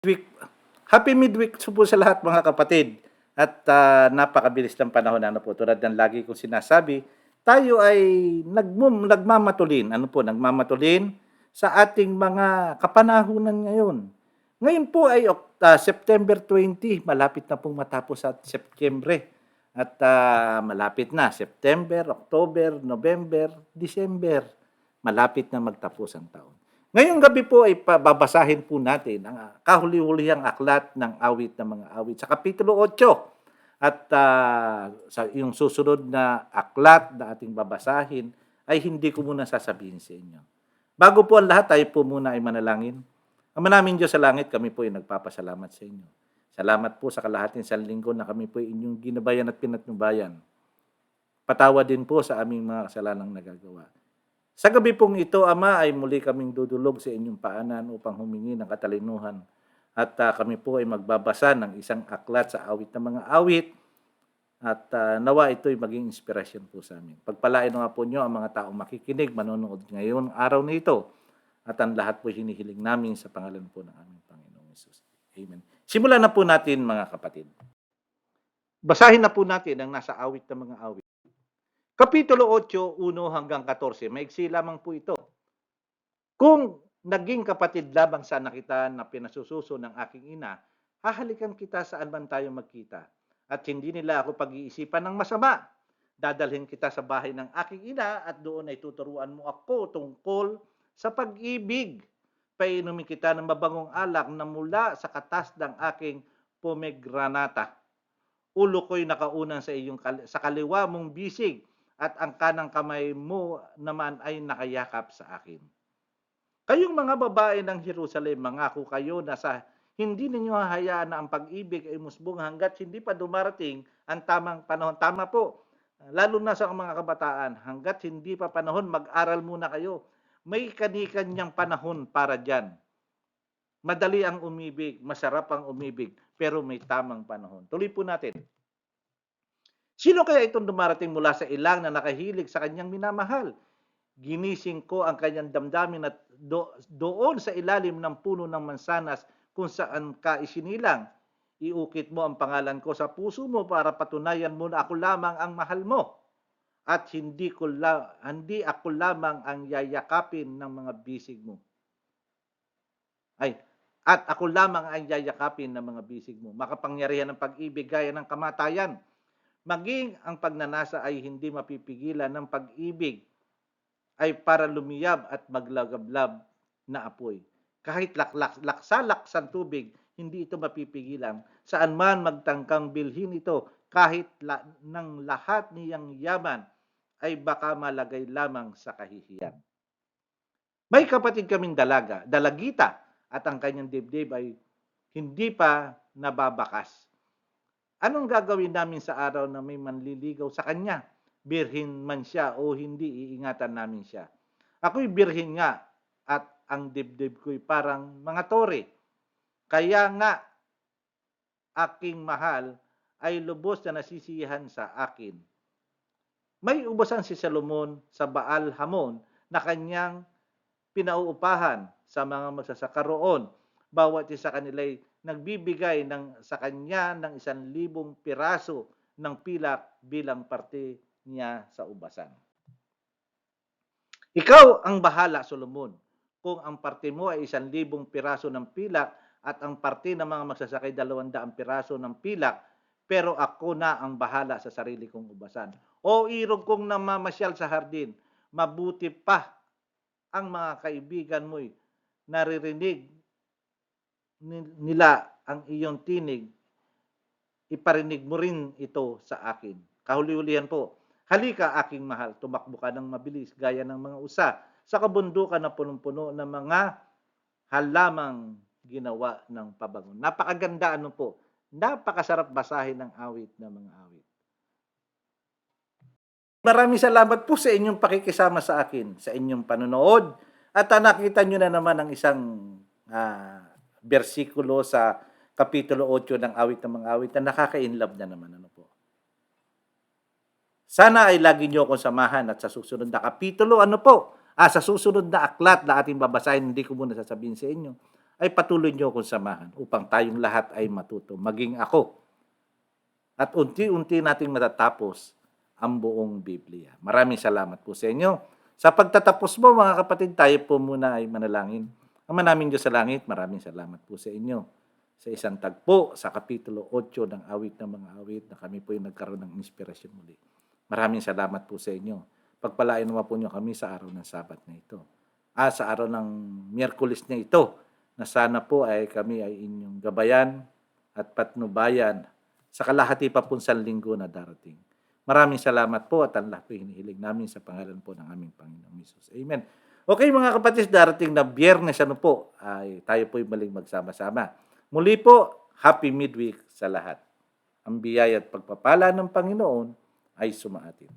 Week. Happy midweek po sa lahat mga kapatid. At napakabilis ng panahon na po. Tulad ng lagi kong sinasabi, tayo ay nagmamatulin sa ating mga kapanahunan ngayon. Ngayon po ay September 20, malapit na pong matapos at September. At malapit na September, October, November, December. Malapit na magtapos ang taon. Ngayong gabi po ay babasahin po natin ang kahuli-hulihang aklat ng awit ng mga awit sa Kapitulo 8. At sa yung susunod na aklat na ating babasahin ay hindi ko muna sasabihin sa inyo. Bago po ang lahat, tayo po muna ay manalangin. Ama namin Diyos sa langit, kami po ay nagpapasalamat sa inyo. Salamat po sa kalahating sanlinggo na kami po ay inyong ginabayan at pinatnubayan. Patawad din po sa aming mga kasalanang nagagawa. Sa gabi pong ito, Ama, ay muli kaming dudulog sa inyong paanan upang humingi ng katalinuhan. At kami po ay magbabasa ng isang aklat sa awit ng mga awit. At nawa ito'y maging inspirasyon po sa amin. Pagpalain nga po nyo ang mga taong makikinig, manonood ngayon araw na ito. At ang lahat po hinihiling namin sa pangalan po ng aming Panginoong Hesus. Amen. Simulan na po natin mga kapatid. Basahin na po natin ang nasa awit ng mga awit. Kapitulo 8, 1 hanggang 14. Maiksi lamang po ito. Kung naging kapatid lamang sana kita na pinasususo ng aking ina, hahalikan kita saan man tayo magkita. At hindi nila ako pag-iisipan ng masama. Dadalhin kita sa bahay ng aking ina at doon ay tuturuan mo ako tungkol sa pag-ibig. Painumin kita ng mabangong alak na mula sa katas ng aking pomegranata. Ulo ko'y nakaunan sa kaliwa mong bisig at ang kanang kamay mo naman ay nakayakap sa akin. Kayong mga babae ng Jerusalem, mangako kayo na sa hindi ninyo hahayaan na ang pag-ibig ay musbong hanggat hindi pa dumarating ang tamang panahon. Tama po, lalo na sa mga kabataan, hanggat hindi pa panahon, mag-aral muna kayo. May kani-kanyang panahon para dyan. Madali ang umibig, masarap ang umibig, pero may tamang panahon. Tuloy po natin. Sino kaya itong dumarating mula sa ilang na nakahilig sa kanyang minamahal? Ginising ko ang kanyang damdamin at doon sa ilalim ng puno ng mansanas kung saan ka isinilang. Iukit mo ang pangalan ko sa puso mo para patunayan mo na ako lamang ang mahal mo. At hindi ako lamang ang yayakapin ng mga bisig mo. At ako lamang ang yayakapin ng mga bisig mo. Makapangyarihan ng pag-ibig gaya ng kamatayan. Maging ang pagnanasa ay hindi mapipigilan ng pag-ibig ay para lumiyab at maglagablab na apoy. Kahit laksa-laksang tubig, hindi ito mapipigilan. Saan man magtangkang bilhin ito, kahit ng lahat niyang yaman, ay baka malagay lamang sa kahihiyan. May kapatid kaming dalagita, at ang kanyang dibdib ay hindi pa nababakas. Anong gagawin namin sa araw na may manliligaw sa kanya? Birhin man siya o hindi, iingatan namin siya. Ako'y birhin nga at ang dibdib ko'y parang mga tore. Kaya nga, aking mahal ay lubos na nasisiyahan sa akin. May ubasan si Salomon sa Baal Hamon na kanyang pinauupahan sa mga magsasaka roon. Bawat isa kanila'y nagbibigay sa kanya ng 1,000 piraso ng pilak bilang parte niya sa ubasan. Ikaw ang bahala, Solomon, kung ang parte mo ay 1,000 piraso ng pilak at ang parte ng mga magsasaka ay 200 piraso ng pilak, pero ako na ang bahala sa sarili kong ubasan. O irog kong namamasyal sa hardin, mabuti pa ang mga kaibigan mo'y naririnig nila ang iyong tinig, iparinig mo rin ito sa akin. Kahuli-hulihan po, halika aking mahal, tumakbo ka ng mabilis gaya ng mga usa sa kabundukan na punong-puno ng mga halamang ginawa ng pabangon. Napakaganda po, napakasarap basahin ng awit ng mga awit. Maraming salamat po sa inyong pakikisama sa akin, sa inyong panonood. At nakita nyo na naman ang isang bersikulo sa Kapitulo 8 ng awit ng mga awit na nakaka-inlove na naman. Sana ay lagi nyo akong samahan at sa susunod na kapitulo, sa susunod na aklat na ating babasahin, hindi ko muna sasabihin sa inyo, ay patuloy niyo akong samahan upang tayong lahat ay matuto, maging ako. At unti-unti nating matatapos ang buong Biblia. Maraming salamat po sa inyo. Sa pagtatapos mo mga kapatid, tayo po muna ay manalangin. Ama naming Diyos sa langit, maraming salamat po sa inyo. Sa isang tagpo sa Kapitulo 8 ng Awit ng mga Awit na kami po ay nagkaroon ng inspirasyon muli. Maraming salamat po sa inyo. Pagpalain naman po niyo kami sa araw ng Sabat na ito. Sa araw ng Miyerkules na ito, na sana po ay kami ay inyong gabayan at patnubayan sa kalahati pa pong sanlinggo na darating. Maraming salamat po at ang lahat po hinihiling namin sa pangalan po ng aming Panginoong Hesus. Amen. Okay mga kapatid, darating na Biyernes ay tayo po ay maling magsama-sama. Muli po, Happy Midweek sa lahat. Ang biyaya at pagpapala ng Panginoon ay sumaatin.